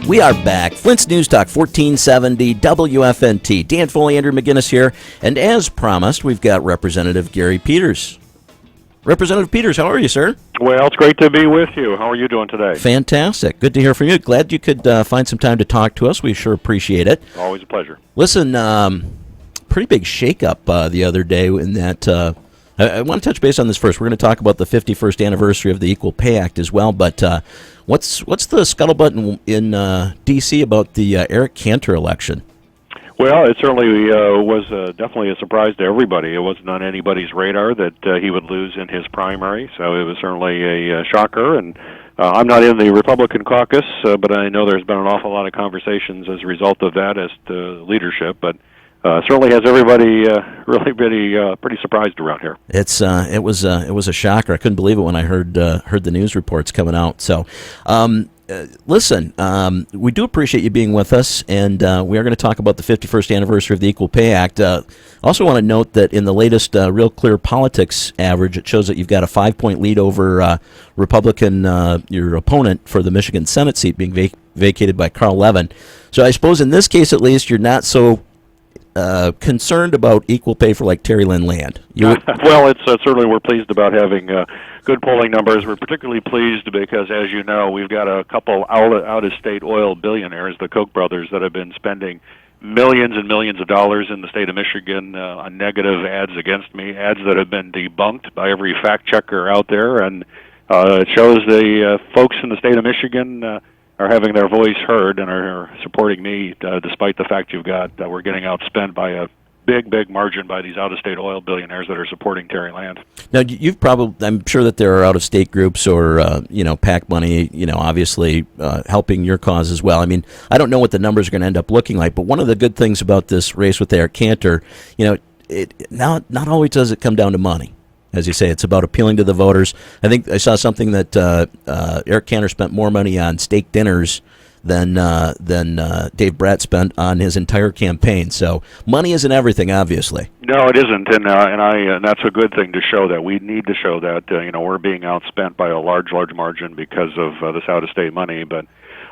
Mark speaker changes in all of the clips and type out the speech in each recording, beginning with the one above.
Speaker 1: We are back. Flint's News Talk 1470 WFNT. Dan Foley, Andrew McGinnis here. And as promised, we've got Representative Gary Peters. Representative Peters, how are you, sir?
Speaker 2: Well, it's great to be with you. How are you doing today?
Speaker 1: Fantastic. Good to hear from you. Glad you could find some time to talk to us. We sure appreciate it.
Speaker 2: Always a pleasure.
Speaker 1: Listen, pretty big shakeup the other day in that I want to touch base on this first. We're going to talk about the 51st anniversary of the Equal Pay Act as well, but what's the scuttlebutt in D.C. about the Eric Cantor election?
Speaker 2: Well, it certainly was definitely a surprise to everybody. It wasn't on anybody's radar that he would lose in his primary, so it was certainly a shocker. And I'm not in the Republican caucus, but I know there's been an awful lot of conversations as a result of that as to leadership, but certainly has everybody really pretty surprised around here.
Speaker 1: It was a shocker. I couldn't believe it when I heard the news reports coming out. So, listen, we do appreciate you being with us, and we are going to talk about the 51st anniversary of the Equal Pay Act. Also want to note that in the latest Real Clear Politics average, it shows that you've got a 5-point lead over Republican, your opponent for the Michigan Senate seat being vacated by Carl Levin. So I suppose in this case, at least, you're not so concerned about equal pay for like Terry Lynn land.
Speaker 2: Well, it's certainly we're pleased about having good polling numbers. We're particularly pleased because, as you know, we've got a couple out-of-state oil billionaires, the Koch brothers, that have been spending millions and millions of dollars in the state of Michigan on negative ads against me, ads that have been debunked by every fact checker out there, and it shows the folks in the state of Michigan are having their voice heard and are supporting me, despite the fact we're getting outspent by a big margin by these out-of-state oil billionaires that are supporting Terry Land.
Speaker 1: Now, I'm sure that there are out-of-state groups or, PAC money, obviously helping your cause as well. I mean, I don't know what the numbers are going to end up looking like, but one of the good things about this race with Eric Cantor, not always does it come down to money. As you say, it's about appealing to the voters. I think I saw something that Eric Cantor spent more money on steak dinners than Dave Bratt spent on his entire campaign. So money isn't everything, obviously. No,
Speaker 2: it isn't, and that's a good thing to show that. We need to show that we're being outspent by a large margin because of this out-of-state money. But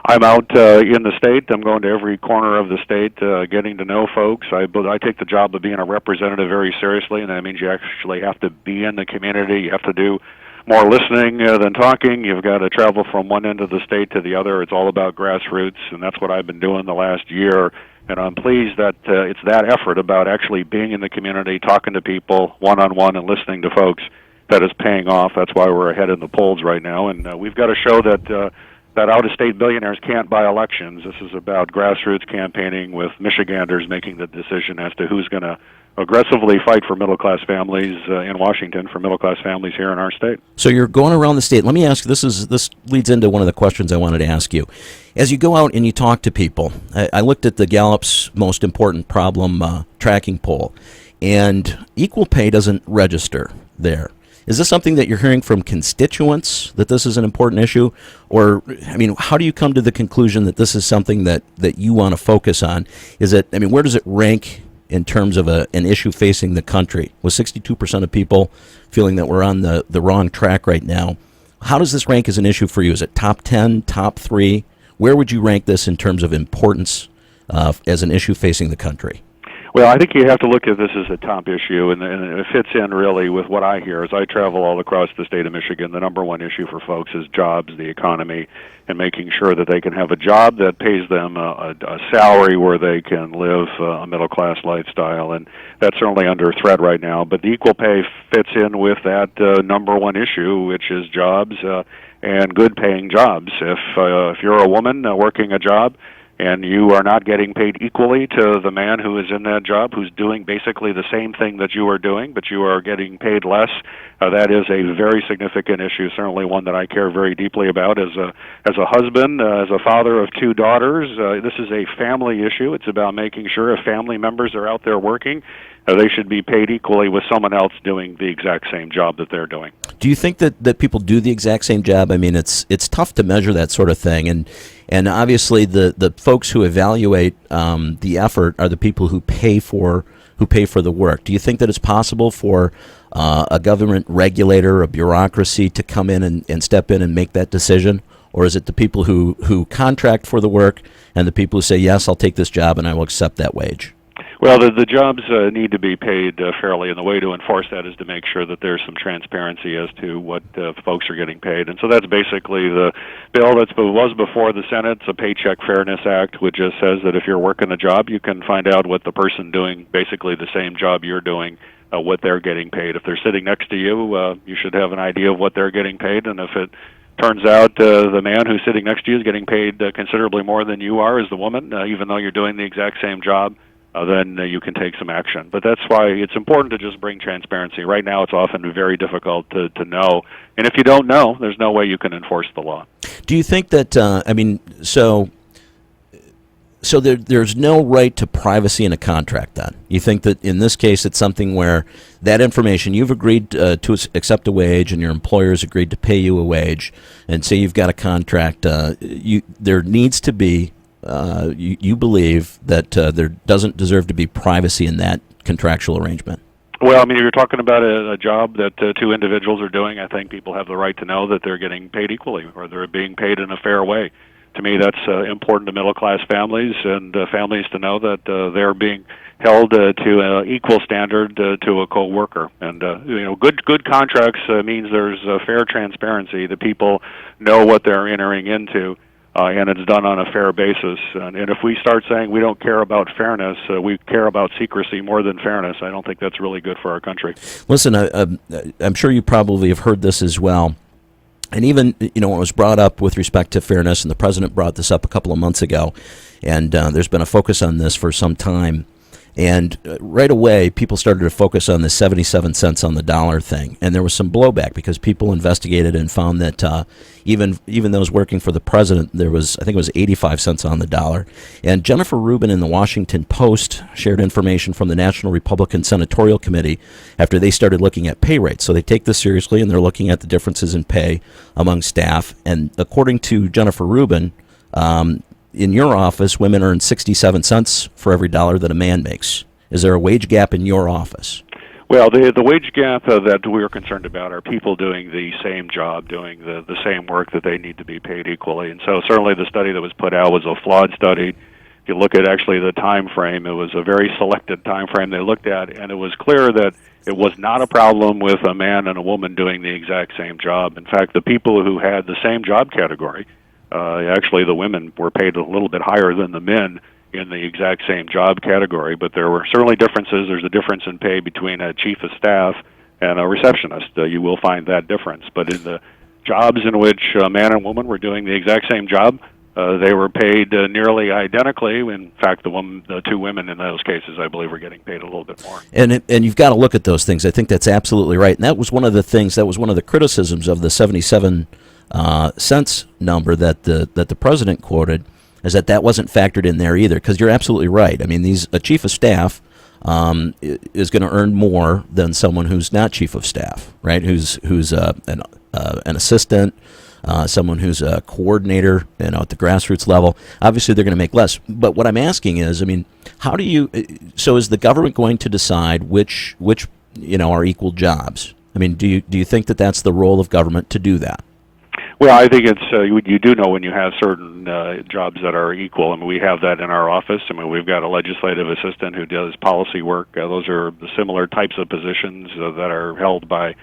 Speaker 2: I'm out in the state. I'm going to every corner of the state, getting to know folks. I take the job of being a representative very seriously, and that means you actually have to be in the community. You have to do more listening than talking. You've got to travel from one end of the state to the other. It's all about grassroots, and that's what I've been doing the last year. And I'm pleased that it's that effort about actually being in the community, talking to people one-on-one and listening to folks that is paying off. That's why we're ahead in the polls right now, and we've got to show that out-of-state billionaires can't buy elections. This is about grassroots campaigning with Michiganders making the decision as to who's going to aggressively fight for middle-class families in Washington, for middle-class families here in our state.
Speaker 1: So you're going around the state. Let me ask you, this leads into one of the questions I wanted to ask you. As you go out and you talk to people, I looked at the Gallup's most important problem tracking poll, and equal pay doesn't register there. Is this something that you're hearing from constituents, that this is an important issue? Or, how do you come to the conclusion that this is something that you want to focus on? Where does it rank in terms of an issue facing the country? With 62% of people feeling that we're on the wrong track right now, how does this rank as an issue for you? Is it top 10, top 3? Where would you rank this in terms of importance as an issue facing the country?
Speaker 2: Well, I think you have to look at this as a top issue, and it fits in really with what I hear. As I travel all across the state of Michigan, the number one issue for folks is jobs, the economy, and making sure that they can have a job that pays them a salary where they can live a middle-class lifestyle, and that's certainly under threat right now. But the equal pay fits in with that number one issue, which is jobs and good-paying jobs. If you're a woman working a job, and you are not getting paid equally to the man who is in that job, who's doing basically the same thing that you are doing, but you are getting paid less, that is a very significant issue, certainly one that I care very deeply about as a husband, as a father of 2 daughters. This is a family issue. It's about making sure if family members are out there working, they should be paid equally with someone else doing the exact same job that they're doing.
Speaker 1: Do you think that people do the exact same job? It's tough to measure that sort of thing, and obviously the folks who evaluate the effort are the people who pay for the work. Do you think that it's possible for a government regulator, a bureaucracy, to come in and step in and make that decision? or is it the people who contract for the work and the people who say, yes, I'll take this job and I will accept that wage?
Speaker 2: Well, the jobs need to be paid fairly, and the way to enforce that is to make sure that there's some transparency as to what folks are getting paid. And so that's basically the bill that was before the Senate. It's a Paycheck Fairness Act, which just says that if you're working a job, you can find out what the person doing basically the same job you're doing, what they're getting paid. If they're sitting next to you, you should have an idea of what they're getting paid, and if it turns out the man who's sitting next to you is getting paid considerably more than you are as the woman, even though you're doing the exact same job, then you can take some action. But that's why it's important to just bring transparency. Right now it's often very difficult to know. And if you don't know, there's no way you can enforce the law.
Speaker 1: Do you think that, so there's no right to privacy in a contract then? You think that in this case it's something where that information, you've agreed to accept a wage and your employer's agreed to pay you a wage, and say you've got a contract, there needs to be, you believe that there doesn't deserve to be privacy in that contractual arrangement?
Speaker 2: Well, I mean, if you're talking about a job that two individuals are doing, I think people have the right to know that they're getting paid equally or they're being paid in a fair way. To me, that's important to middle-class families and families to know that they're being held to an equal standard to a co-worker. And good contracts means there's fair transparency. The people know what they're entering into, and it's done on a fair basis. And if we start saying we don't care about fairness, we care about secrecy more than fairness, I don't think that's really good for our country.
Speaker 1: Listen, I'm sure you probably have heard this as well. And even, when it was brought up with respect to fairness, and the president brought this up a couple of months ago, and there's been a focus on this for some time. And right away, people started to focus on the 77 cents on the dollar thing. And there was some blowback because people investigated and found that even those working for the president, there was, I think it was 85 cents on the dollar. And Jennifer Rubin in the Washington Post shared information from the National Republican Senatorial Committee after they started looking at pay rates. So they take this seriously, and they're looking at the differences in pay among staff. And according to Jennifer Rubin, in your office, women earn 67 cents for every dollar that a man makes. Is there a wage gap in your office?
Speaker 2: Well, the wage gap that we're concerned about are people doing the same job, doing the same work that they need to be paid equally. And so certainly the study that was put out was a flawed study. If you look at actually the time frame, it was a very selected time frame they looked at, and it was clear that it was not a problem with a man and a woman doing the exact same job. In fact, the people who had the same job category, actually, the women were paid a little bit higher than the men in the exact same job category, but there were certainly differences. There's a difference in pay between a chief of staff and a receptionist. You will find that difference. But in the jobs in which a man and woman were doing the exact same job, they were paid nearly identically. In fact, the two women in those cases, I believe, were getting paid a little bit more.
Speaker 1: And you've got to look at those things. I think that's absolutely right. And that was one of the things, that was one of the criticisms of the 77 cents number that the president quoted, is that wasn't factored in there either. Because you're absolutely right. I mean, a chief of staff is going to earn more than someone who's not chief of staff, right? Who's an assistant, someone who's a coordinator, at the grassroots level. Obviously, they're going to make less. But what I'm asking is, I mean, how do you? So is the government going to decide which are equal jobs? I mean, do you think that that's the role of government to do that?
Speaker 2: Well, I think it's you do know when you have certain jobs that are equal. I mean, we have that in our office. I mean, we've got a legislative assistant who does policy work. Those are the similar types of positions that are held by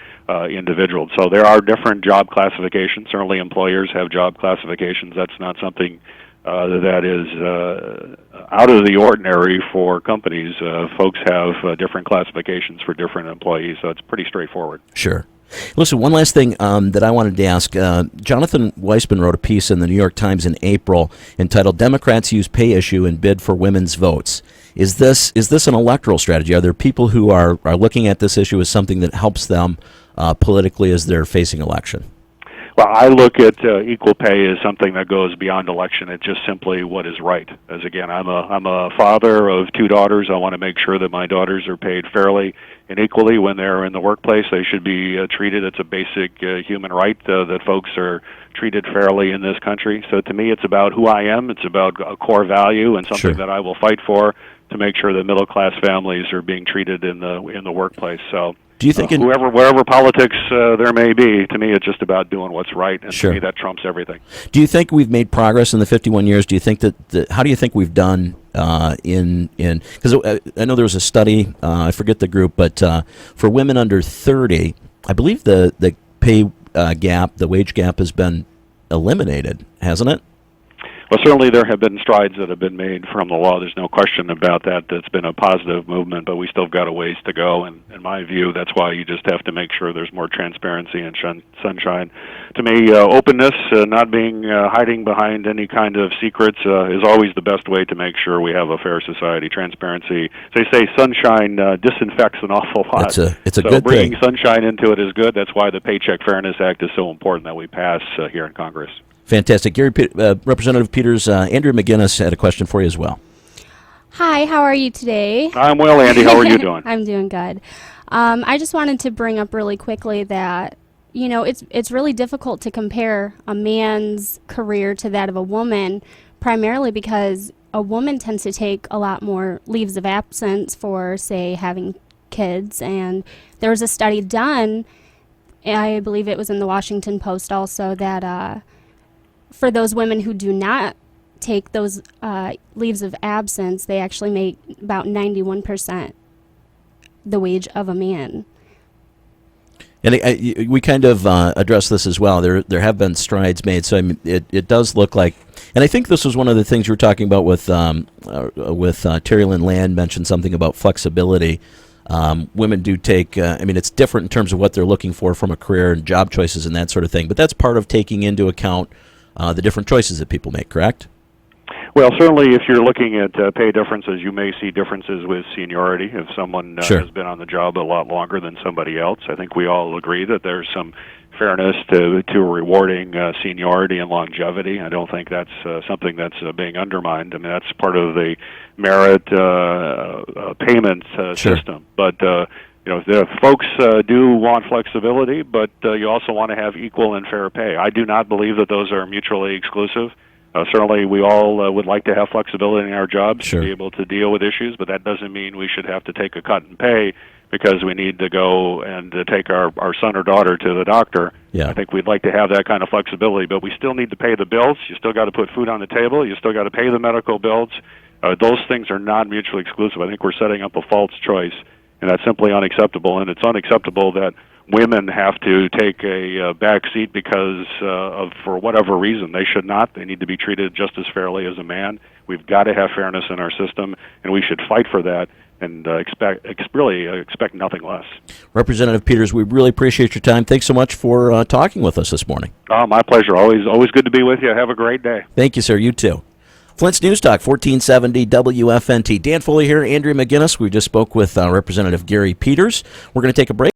Speaker 2: individuals. So there are different job classifications. Certainly employers have job classifications. That's not something that is out of the ordinary for companies. Folks have different classifications for different employees, so it's pretty straightforward.
Speaker 1: Sure. Listen, one last thing that I wanted to ask. Jonathan Weissman wrote a piece in the New York Times in April entitled "Democrats Use Pay Issue and Bid for Women's Votes." Is this an electoral strategy? Are there people who are looking at this issue as something that helps them politically as they're facing election?
Speaker 2: Well, I look at equal pay as something that goes beyond election. It's just simply what is right. As again, I'm a father of two daughters. I want to make sure that my daughters are paid fairly and equally when they're in the workplace. They should be treated. It's a basic human right that folks are treated fairly in this country. So to me, it's about who I am. It's about a core value and something that I will fight for to make sure that middle class families are being treated in the workplace. So
Speaker 1: Do you think
Speaker 2: wherever politics there may be, to me it's just about doing what's right, and
Speaker 1: Sure.
Speaker 2: to me that trumps everything.
Speaker 1: Do you think we've made progress in the 51 years? Do you think how do you think we've done in because I know there was a study, I forget the group, but for women under 30, I believe the pay gap, the wage gap, has been eliminated, hasn't it?
Speaker 2: Well, certainly there have been strides that have been made from the law. There's no question about that. That's been a positive movement, but we still got a ways to go. And in my view, that's why you just have to make sure there's more transparency and sunshine. To me, openness, not being hiding behind any kind of secrets, is always the best way to make sure we have a fair society. Transparency, they say, sunshine disinfects an awful lot.
Speaker 1: It's a
Speaker 2: so
Speaker 1: good
Speaker 2: bringing
Speaker 1: thing. Sunshine
Speaker 2: into it is good. That's why the Paycheck Fairness Act is so important that we pass here in Congress.
Speaker 1: Fantastic. Representative Peters, Andrew McGinnis had a question for you as well.
Speaker 3: Hi, how are you today?
Speaker 2: I'm well, Andy. How are you doing?
Speaker 3: I'm doing good. I just wanted to bring up really quickly that, it's really difficult to compare a man's career to that of a woman, primarily because a woman tends to take a lot more leaves of absence for, say, having kids. And there was a study done, I believe it was in the Washington Post also, that for those women who do not take those leaves of absence, they actually make about 91% the wage of a man.
Speaker 1: And we kind of addressed this as well. There have been strides made, so I mean, it does look like, and I think this was one of the things you were talking about with Terry Lynn Land mentioned something about flexibility. Women do take, it's different in terms of what they're looking for from a career and job choices and that sort of thing, but that's part of taking into account the different choices that people make, correct?
Speaker 2: Well, certainly if you're looking at pay differences, you may see differences with seniority. If someone
Speaker 1: Sure.
Speaker 2: has been on the job a lot longer than somebody else, I think we all agree that there's some fairness to rewarding seniority and longevity. I don't think that's something that's being undermined. I mean, that's part of the merit payment
Speaker 1: Sure.
Speaker 2: system. But the folks do want flexibility, but you also want to have equal and fair pay. I do not believe that those are mutually exclusive. Certainly, we all would like to have flexibility in our jobs
Speaker 1: Sure.
Speaker 2: to be able to deal with issues, but that doesn't mean we should have to take a cut in pay because we need to go and take our son or daughter to the doctor.
Speaker 1: Yeah.
Speaker 2: I think we'd like to have that kind of flexibility, but we still need to pay the bills. You still got to put food on the table. You still got to pay the medical bills. Those things are not mutually exclusive. I think we're setting up a false choice, and that's simply unacceptable. And it's unacceptable that women have to take a back seat because for whatever reason. They should not. They need to be treated just as fairly as a man. We've got to have fairness in our system, and we should fight for that and expect nothing less.
Speaker 1: Representative Peters, we really appreciate your time. Thanks so much for talking with us this morning.
Speaker 2: My pleasure. Always good to be with you. Have a great day.
Speaker 1: Thank you, sir. You too. Flint's News Talk, 1470 WFNT. Dan Foley here, Andrea McGinnis. We just spoke with Representative Gary Peters. We're going to take a break.